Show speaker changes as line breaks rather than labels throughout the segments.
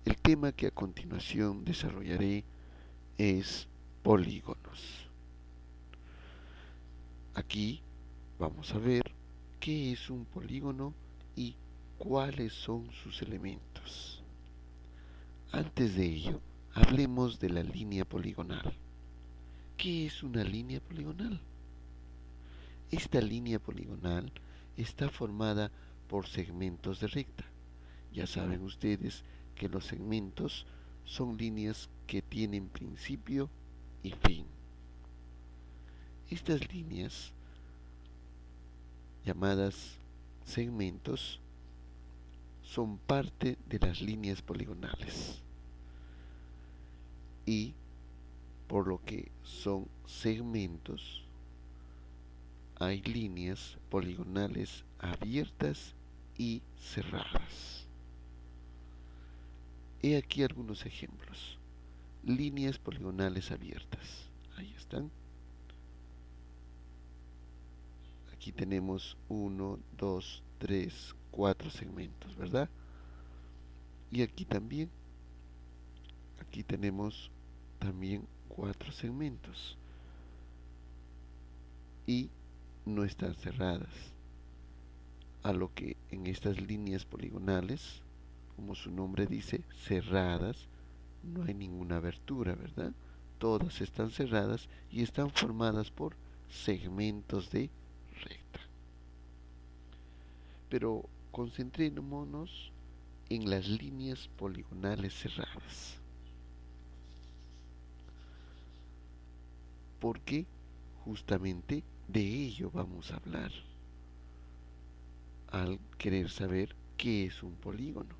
El tema que a continuación desarrollaré es polígonos. Aquí vamos a ver qué es un polígono y cuáles son sus elementos. Antes de ello, hablemos de la línea poligonal. ¿Qué es una línea poligonal? Esta línea poligonal está formada por segmentos de recta. Ya saben ustedes que los segmentos son líneas que tienen principio y fin. Estas líneas, llamadas segmentos, son parte de las líneas poligonales y por lo que son segmentos, hay líneas poligonales abiertas y cerradas. He aquí algunos ejemplos. Líneas poligonales abiertas. Ahí están. Aquí tenemos 1, 2, 3, 4 segmentos, ¿verdad? Y aquí también. Aquí tenemos también 4 segmentos. Y no están cerradas. A lo que en estas líneas poligonales, como su nombre dice, cerradas, no hay ninguna abertura, ¿verdad? Todas están cerradas y están formadas por segmentos de recta. Pero concentrémonos en las líneas poligonales cerradas. Porque justamente de ello vamos a hablar al querer saber qué es un polígono.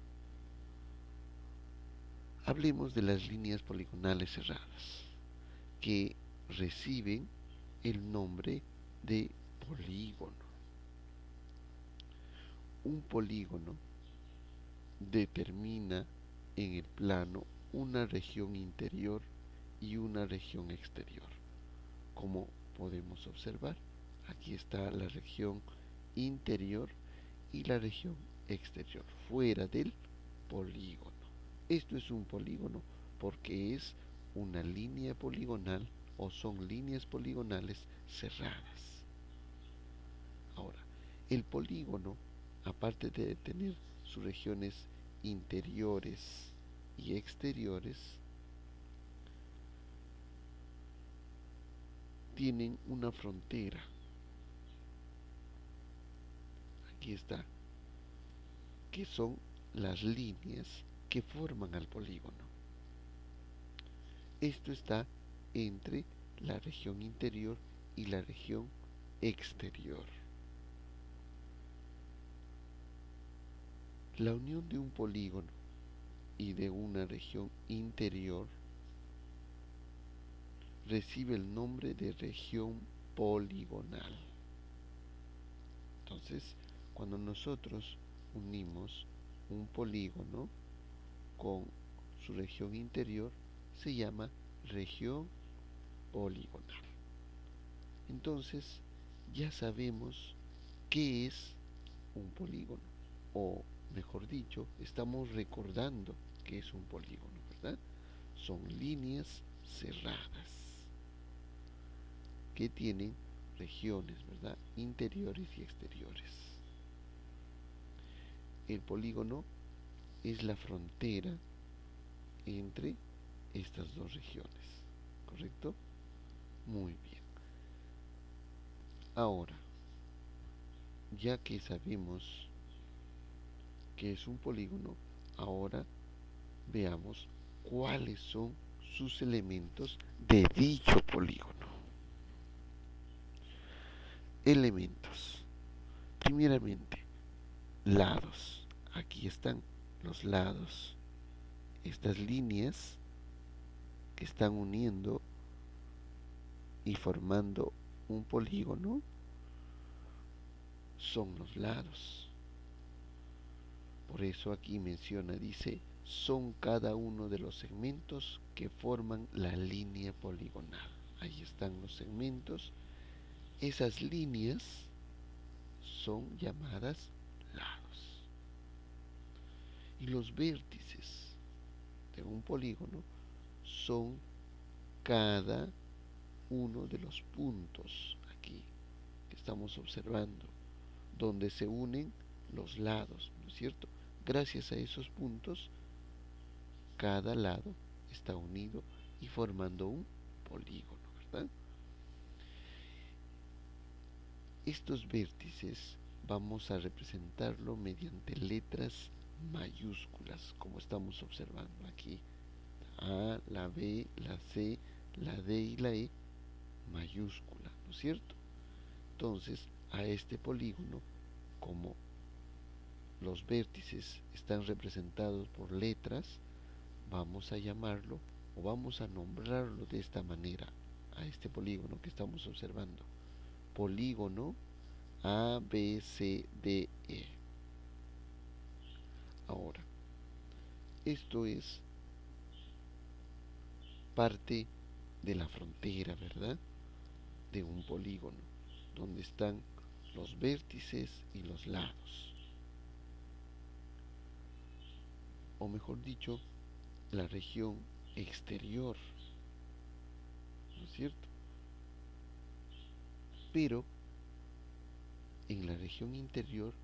Hablemos de las líneas poligonales cerradas, que reciben el nombre de polígono. Un polígono determina en el plano una región interior y una región exterior. Como podemos observar, aquí está la región interior y la región exterior, fuera del polígono. Esto es un polígono porque es una línea poligonal o son líneas poligonales cerradas. Ahora, el polígono, aparte de tener sus regiones interiores y exteriores, tienen una frontera. Aquí está, que son las líneas que forman al polígono. Esto está entre la región interior y la región exterior. La unión de un polígono y de una región interior recibe el nombre de región poligonal. Entonces, cuando nosotros unimos un polígono con su región interior, se llama región poligonal. Entonces, ya sabemos qué es un polígono, o mejor dicho, estamos recordando qué es un polígono, ¿verdad? Son líneas cerradas que tienen regiones, ¿verdad? Interiores y exteriores. El polígono es la frontera entre estas dos regiones, ¿correcto? Muy bien. Ahora, ya que sabemos que es un polígono, ahora veamos cuáles son sus elementos de dicho polígono. Elementos. Primeramente, lados. Aquí están los lados. Estas líneas que están uniendo y formando un polígono son los lados. Por eso aquí menciona, dice, son cada uno de los segmentos que forman la línea poligonal. Ahí están los segmentos. Esas líneas son llamadas lados. Y los vértices. de un polígono son cada uno de los puntos aquí que estamos observando, donde se unen los lados, ¿no es cierto? Gracias a esos puntos, cada lado está unido y formando un polígono, ¿verdad? Estos vértices vamos a representarlo mediante letras mayúsculas, como estamos observando aquí. A, la B, la C, la D y la E mayúscula, ¿no es cierto? Entonces, a este polígono, como los vértices están representados por letras, vamos a llamarlo o vamos a nombrarlo de esta manera a este polígono que estamos observando. Polígono A, B, C, D, E. Ahora, esto es parte de la frontera, ¿verdad? De un polígono, donde están los vértices y los lados. O mejor dicho, la región exterior, ¿no es cierto? Pero en la región interior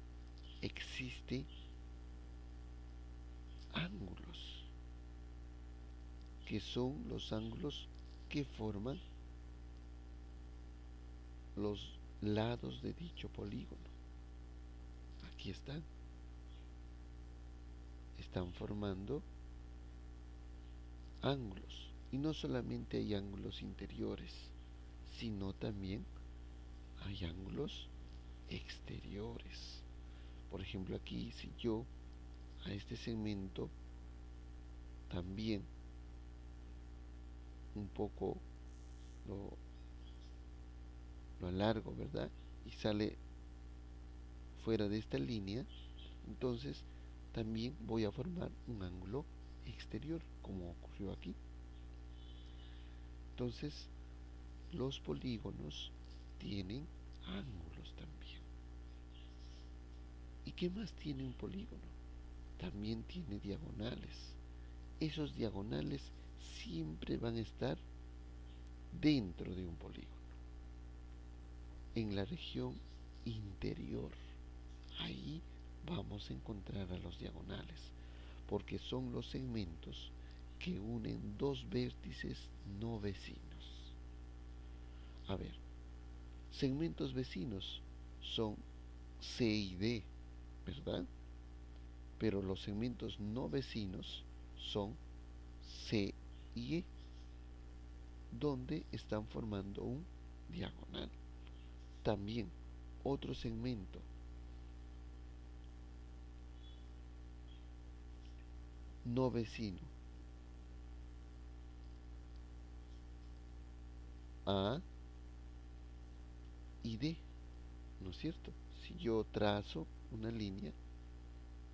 existen ángulos, que son los ángulos que forman los lados de dicho polígono. Aquí están formando ángulos. Y no solamente hay ángulos interiores, sino también hay ángulos exteriores. Por ejemplo, aquí si yo a este segmento también un poco lo, lo alargo, ¿verdad? Y sale fuera de esta línea, entonces también voy a formar un ángulo exterior, como ocurrió aquí. Entonces, los polígonos tienen ángulos también. ¿Y qué más tiene un polígono? También tiene diagonales. Esos diagonales siempre van a estar dentro de un polígono, en la región interior. Ahí vamos a encontrar a los diagonales, porque son los segmentos que unen dos vértices no vecinos. A ver, segmentos vecinos son C y D, ¿verdad? Pero los segmentos no vecinos son C y E, donde están formando un diagonal. También otro segmento no vecino, A y D, ¿no es cierto? Si yo trazo una línea,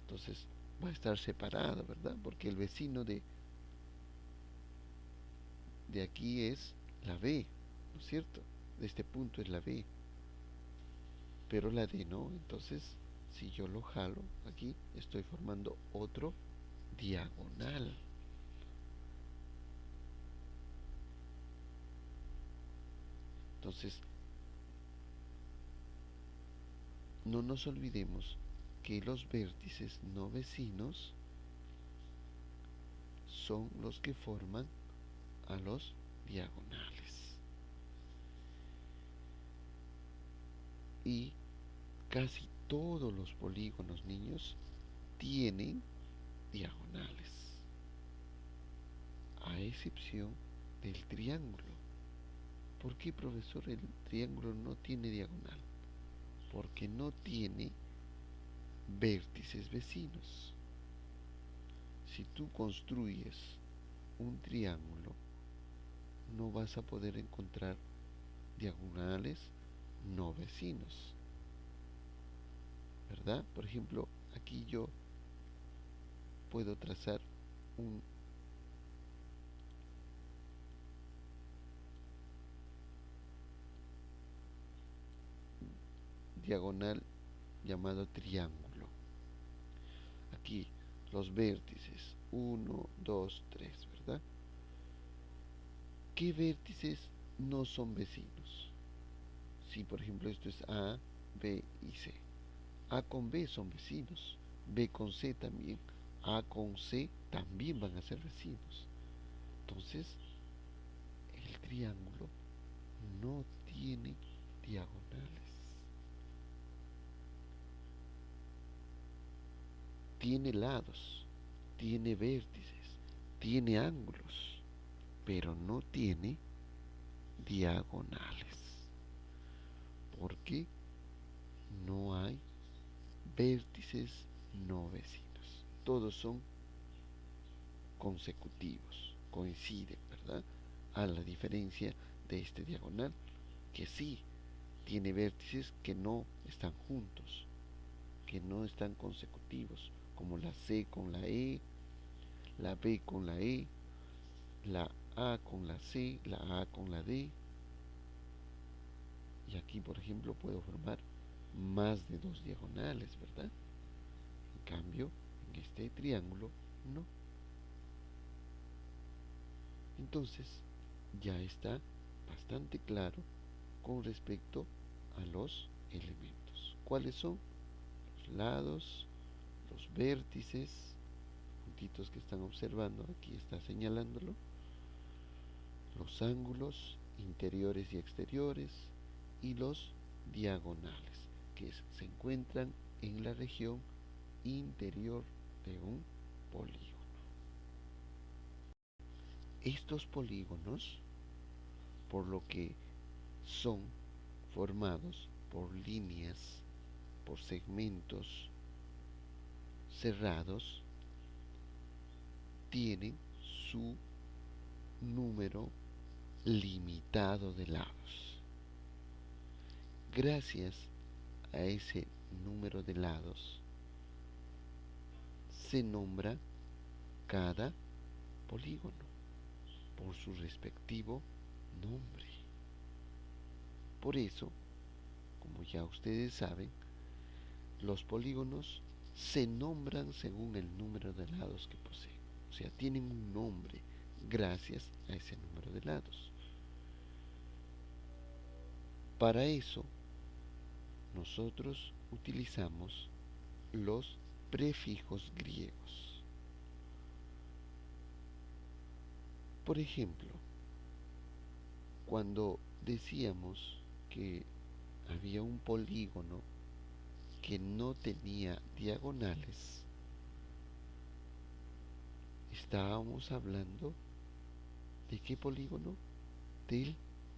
entonces va a estar separado, ¿verdad? Porque el vecino de aquí es la B, ¿no es cierto? De este punto es la B, pero la D no. Entonces, si yo lo jalo aquí, estoy formando otro diagonal. Entonces, no nos olvidemos que los vértices no vecinos son los que forman a los diagonales. Y casi todos los polígonos, niños, tienen diagonales, a excepción del triángulo. ¿Por qué, profesor, el triángulo no tiene diagonal? Porque no tiene vértices vecinos. Si tú construyes un triángulo, no vas a poder encontrar diagonales no vecinos, ¿verdad? Por ejemplo, aquí yo puedo trazar un diagonal llamado triángulo. Aquí los vértices 1, 2, 3, ¿verdad? ¿Qué vértices no son vecinos? Si por ejemplo esto es A, B y C. A con B son vecinos, B con C también, A con C también van a ser vecinos. Entonces, el triángulo no tiene diagonales. Tiene lados, tiene vértices, tiene ángulos, pero no tiene diagonales. Porque no hay vértices no vecinos. Todos son consecutivos, coinciden, ¿verdad? A la diferencia de este diagonal, que sí tiene vértices que no están juntos, que no están consecutivos, como la C con la E, la B con la E, la A con la C, la A con la D. Y aquí, por ejemplo, puedo formar más de dos diagonales, ¿verdad? En cambio, en este triángulo, no. Entonces, ya está bastante claro con respecto a los elementos. ¿Cuáles son? Los lados, los vértices, puntitos que están observando, aquí está señalándolo, los ángulos interiores y exteriores y los diagonales, que se encuentran en la región interior de un polígono. Estos polígonos, por lo que son formados por líneas, por segmentos cerrados, tienen su número limitado de lados. Gracias a ese número de lados se nombra cada polígono por su respectivo nombre. Por eso, como ya ustedes saben, los polígonos se nombran según el número de lados que poseen. O sea, tienen un nombre gracias a ese número de lados. Para eso, nosotros utilizamos los prefijos griegos. Por ejemplo, cuando decíamos que había un polígono que no tenía diagonales, estábamos hablando de qué polígono? Del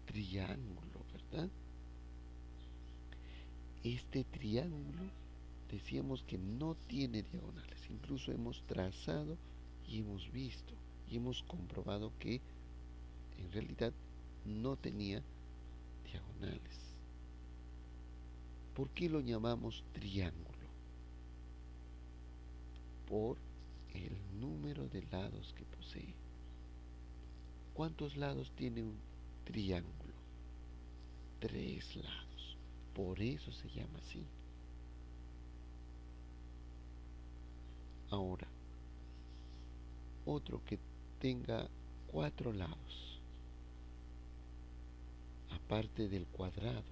triángulo, ¿verdad? Este triángulo decíamos que no tiene diagonales. Incluso hemos trazado y hemos visto y hemos comprobado que en realidad no tenía diagonales. ¿Por qué lo llamamos triángulo? Por el número de lados que posee. ¿Cuántos lados tiene un triángulo? 3 lados. Por eso se llama así. Ahora, otro que tenga 4 lados, aparte del cuadrado,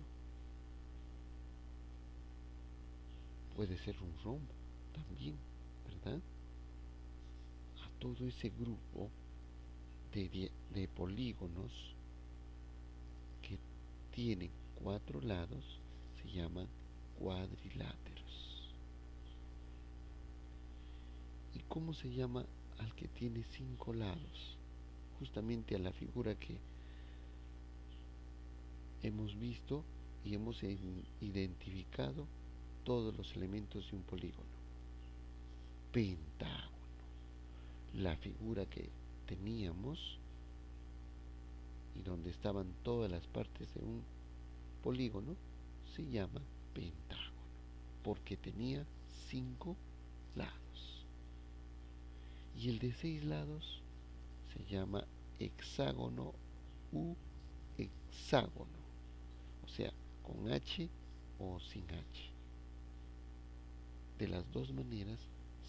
puede ser un rombo también, ¿verdad? A todo ese grupo de polígonos que tienen 4 lados se llaman cuadriláteros. ¿Y cómo se llama al que tiene 5 lados? Justamente a la figura que hemos visto y hemos identificado todos los elementos de un polígono. Pentágono. La figura que teníamos y donde estaban todas las partes de un polígono se llama pentágono porque tenía 5 lados. Y el de 6 lados se llama hexágono u hexágono, o sea, con H o sin H. De las dos maneras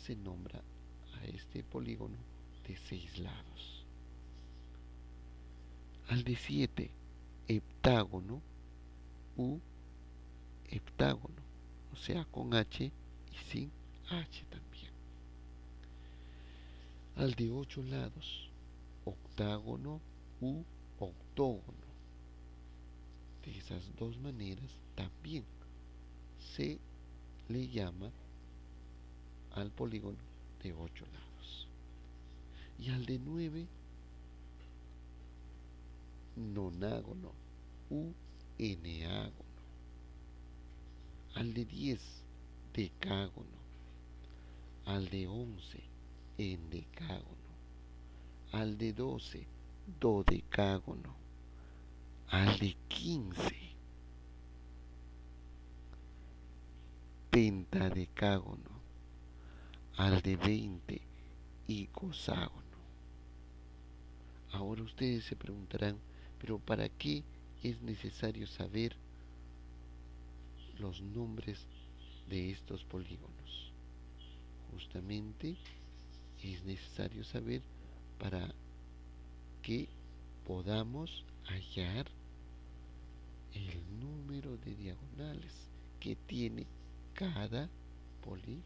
se nombra a este polígono de 6 lados. Al de 7, heptágono u heptágono, o sea, con H y sin H también. Al de 8 lados, octágono u octógono. De esas dos maneras también se le llama al polígono de 8 lados. Y al de 9, nonágono u eneágono. Al de 10, decágono. Al de 11, endecágono. Al de 12, dodecágono. Al de 15, pentadecágono. Al de 20, icoságono. Ahora ustedes se preguntarán, pero ¿para qué es necesario saber los nombres de estos polígonos? Justamente es necesario saber para que podamos hallar el número de diagonales que tiene cada polígono.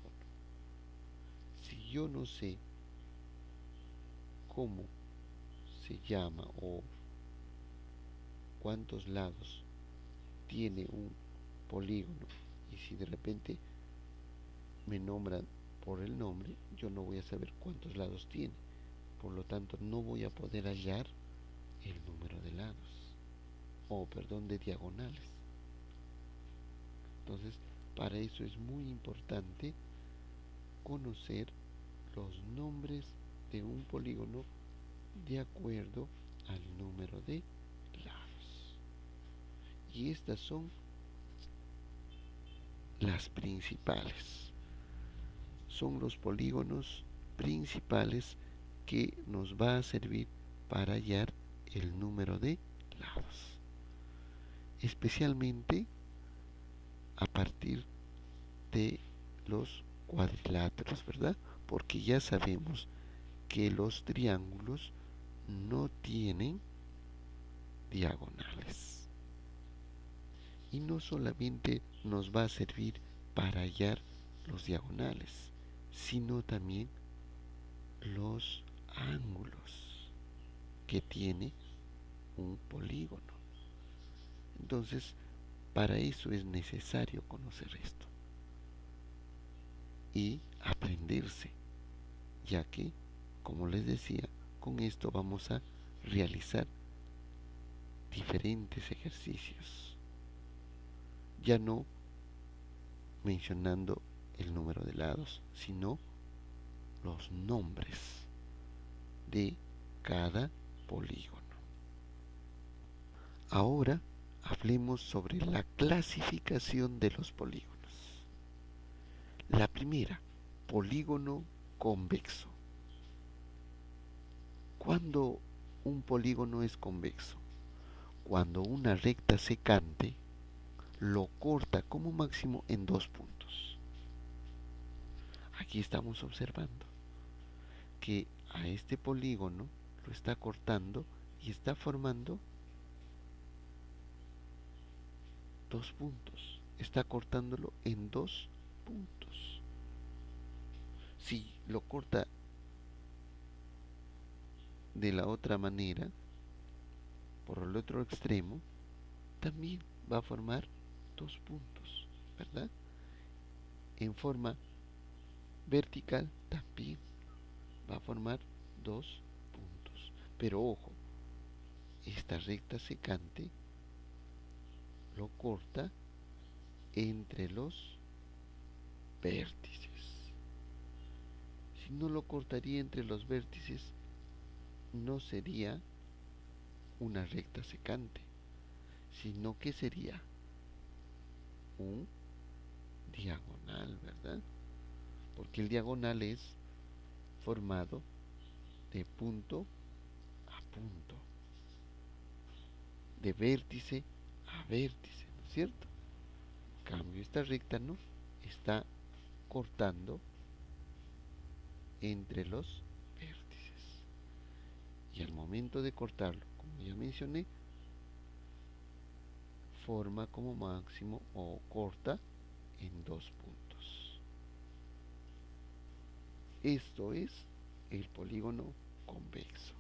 Si yo no sé cómo se llama o cuántos lados tiene un polígono, y si de repente me nombran por el nombre, yo no voy a saber cuántos lados tiene. Por lo tanto, no voy a poder hallar el número de lados, o perdón, de diagonales. Entonces, para eso es muy importante conocer los nombres de un polígono de acuerdo al número de lados. Y estas son las principales. Son los polígonos principales que nos va a servir para hallar el número de lados. Especialmente a partir de los cuadriláteros, ¿verdad? Porque ya sabemos que los triángulos no tienen diagonales. Y no solamente nos va a servir para hallar los diagonales, sino también los ángulos que tiene un polígono. Entonces, para eso es necesario conocer esto y aprenderse, ya que, como les decía, con esto vamos a realizar diferentes ejercicios, ya no mencionando el número de lados, sino los nombres de cada polígono. Ahora hablemos sobre la clasificación de los polígonos. La primera, polígono convexo. ¿Cuándo un polígono es convexo? Cuando una recta secante lo corta como máximo en 2 puntos. Aquí estamos observando que a este polígono lo está cortando y está formando 2 puntos. Está cortándolo en 2 puntos. Si lo corta de la otra manera, por el otro extremo, también va a formar 2 puntos, ¿verdad? En forma vertical también va a formar 2 puntos. Pero ojo, esta recta secante lo corta entre los vértices. Si no lo cortaría entre los vértices, no sería una recta secante, sino que sería un diagonal, ¿verdad? Porque el diagonal es formado de punto a punto, de vértice a vértice, ¿no es cierto? En cambio, esta recta no está cortando entre los vértices. Y al momento de cortarlo, como ya mencioné, forma como máximo o corta en 2 puntos. Esto es el polígono convexo.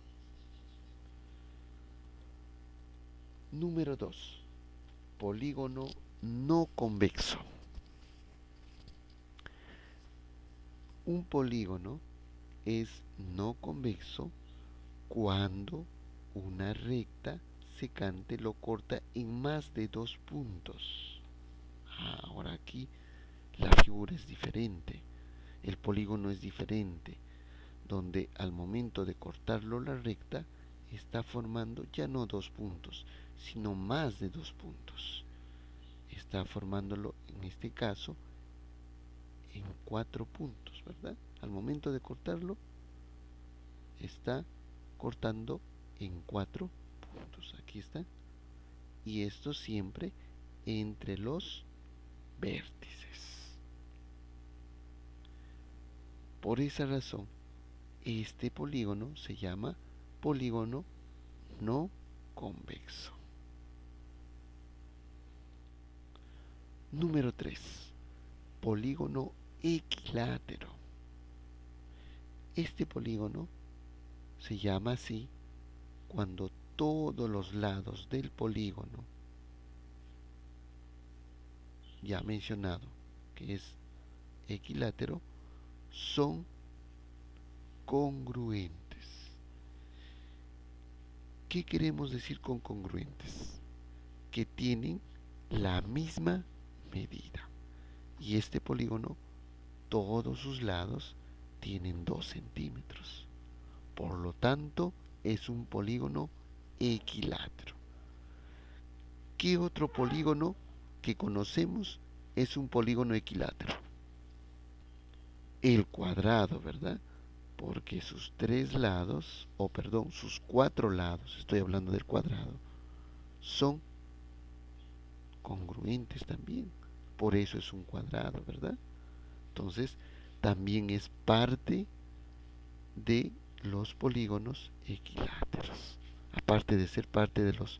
Número 2. Polígono no convexo. Un polígono es no convexo cuando una recta secante lo corta en más de 2 puntos. Ahora aquí la figura es diferente, el polígono es diferente, donde al momento de cortarlo la recta está formando ya no 2 puntos, sino más de 2 puntos. Está formándolo en este caso en 4 puntos, ¿verdad? Al momento de cortarlo está cortando en 4 puntos. Aquí está. Y esto siempre entre los vértices. Por esa razón, este polígono se llama polígono no convexo. Número 3. Polígono equilátero. Este polígono se llama así cuando todos los lados del polígono, ya mencionado que es equilátero, son congruentes. ¿Qué queremos decir con congruentes? Que tienen la misma medida. Y este polígono, todos sus lados tienen 2 centímetros. Por lo tanto, es un polígono equilátero. ¿Qué otro polígono que conocemos es un polígono equilátero? El cuadrado, ¿verdad? Porque sus 3 lados, o perdón, sus 4 lados, estoy hablando del cuadrado, son congruentes también. Por eso es un cuadrado, ¿verdad? Entonces, también es parte de los polígonos equiláteros. Aparte de ser parte de los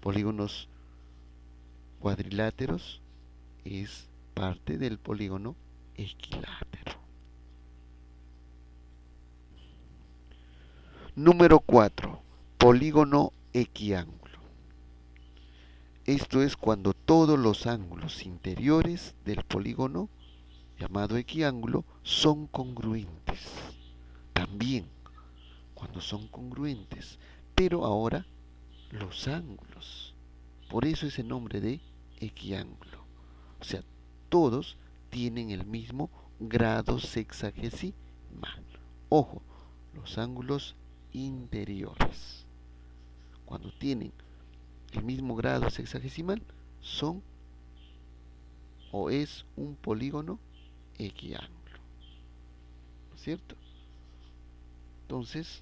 polígonos cuadriláteros, es parte del polígono equilátero. Número 4. Polígono equiángulo. Esto es cuando todos los ángulos interiores del polígono llamado equiángulo son congruentes. También cuando son congruentes, pero ahora los ángulos. Por eso ese nombre de equiángulo. O sea, todos tienen el mismo grado sexagesimal. Ojo, los ángulos interiores, cuando tienen el mismo grado sexagesimal, son o es un polígono equiángulo. ¿No es cierto? Entonces,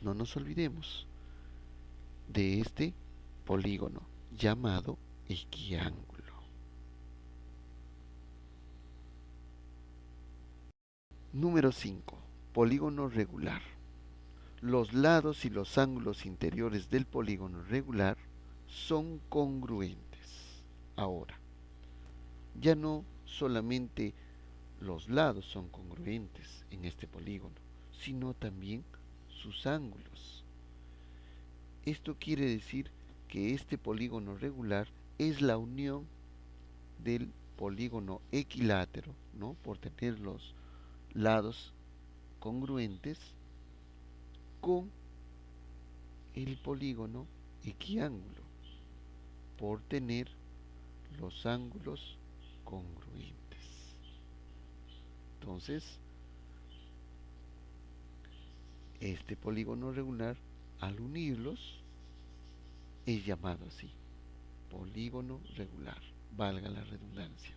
no nos olvidemos de este polígono llamado equiángulo. Número 5. Polígono regular. Los lados y los ángulos interiores del polígono regular son congruentes. Ahora, ya no solamente los lados son congruentes en este polígono, sino también sus ángulos. Esto quiere decir que este polígono regular es la unión del polígono equilátero, ¿no? Por tener los lados congruentes con el polígono equiángulo, por tener los ángulos congruentes. Entonces, este polígono regular, al unirlos, es llamado así, polígono regular, valga la redundancia.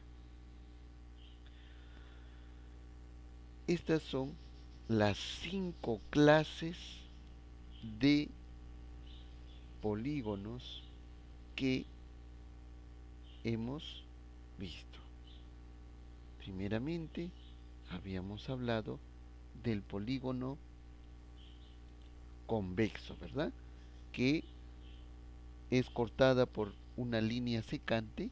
Estas son las 5 clases de polígonos que hemos visto. Primeramente, habíamos hablado del polígono convexo, ¿verdad? Que es cortada por una línea secante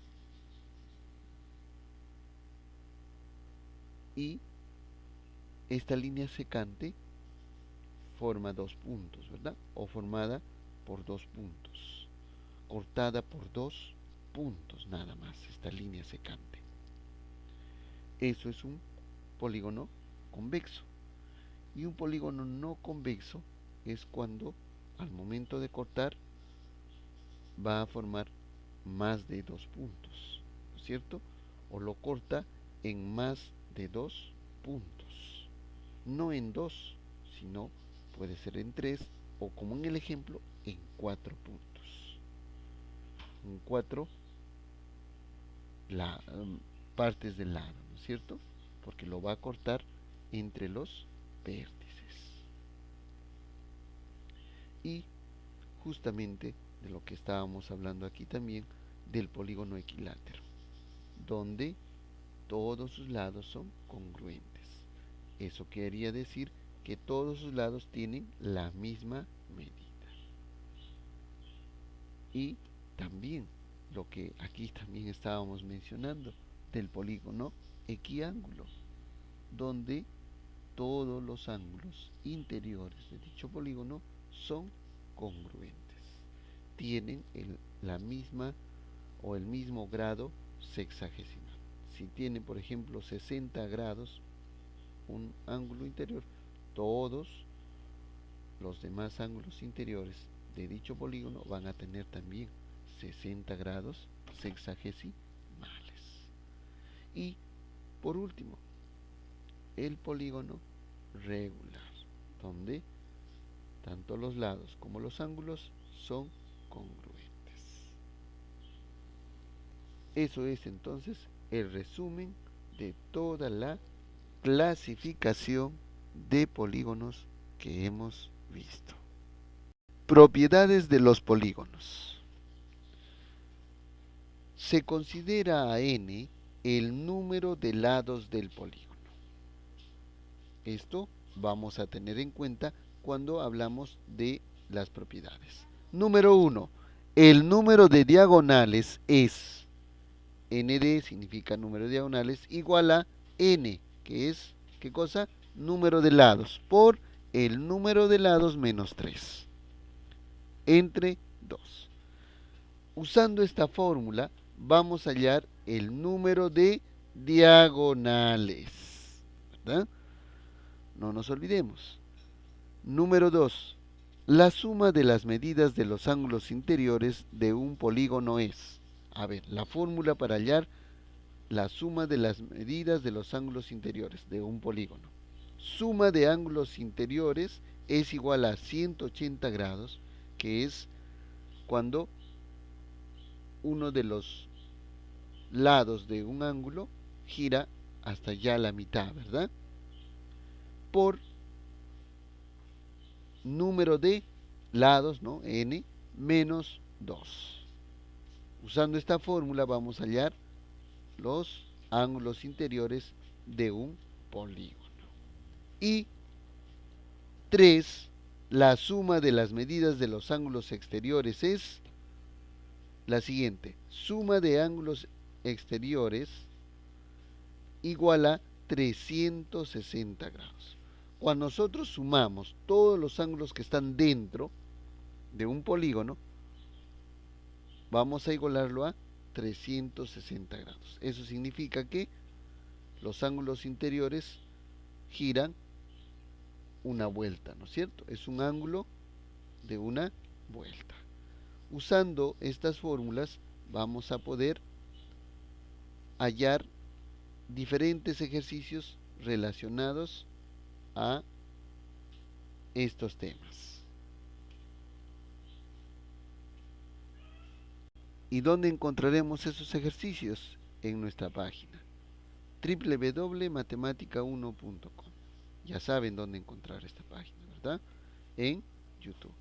y esta línea secante forma dos puntos, ¿verdad? O formada por dos puntos, cortada por dos puntos nada más, esta línea secante. Eso es un polígono convexo. Y un polígono no convexo es cuando al momento de cortar va a formar más de dos puntos, ¿no es cierto? O lo corta en más de dos puntos, no en dos, sino puede ser en tres o, como en el ejemplo, en cuatro puntos, en cuatro partes del lado, ¿no es cierto? Porque lo va a cortar entre los vértices. Y justamente de lo que estábamos hablando aquí también, del polígono equilátero, donde todos sus lados son congruentes. Eso quería decir que todos sus lados tienen la misma medida. Y también lo que aquí también estábamos mencionando del polígono equiángulo, donde todos los ángulos interiores de dicho polígono son congruentes, tienen la misma o el mismo grado sexagesimal. Si tiene, por ejemplo, 60 grados un ángulo interior, todos los demás ángulos interiores de dicho polígono van a tener también 60 grados sexagesimales. Y por último, el polígono regular, donde tanto los lados como los ángulos son congruentes. Eso es entonces el resumen de toda la clasificación de polígonos que hemos visto. Propiedades de los polígonos. Se considera a n el número de lados del polígono. Esto vamos a tener en cuenta cuando hablamos de las propiedades. Número 1. El número de diagonales es, nd significa número de diagonales, igual a n, que es, ¿qué cosa? Número de lados, por el número de lados menos 3, entre 2. Usando esta fórmula, vamos a hallar el número de diagonales, ¿verdad? No nos olvidemos. Número 2. La suma de las medidas de los ángulos interiores de un polígono es. A ver, la fórmula para hallar la suma de las medidas de los ángulos interiores de un polígono. Suma de ángulos interiores es igual a 180 grados, que es cuando uno de los lados de un ángulo gira hasta ya la mitad, ¿verdad? Por número de lados, ¿no? N menos 2. Usando esta fórmula vamos a hallar los ángulos interiores de un polígono. Y 3. La suma de las medidas de los ángulos exteriores es la siguiente. Suma de ángulos exteriores igual a 360 grados. Cuando nosotros sumamos todos los ángulos que están dentro de un polígono, vamos a igualarlo a 360 grados. Eso significa que los ángulos interiores giran una vuelta, ¿no es cierto? Es un ángulo de una vuelta. Usando estas fórmulas vamos a poder hallar diferentes ejercicios relacionados a estos temas. ¿Y dónde encontraremos esos ejercicios? En nuestra página www.matematica1.com. Ya saben dónde encontrar esta página, ¿verdad? En YouTube.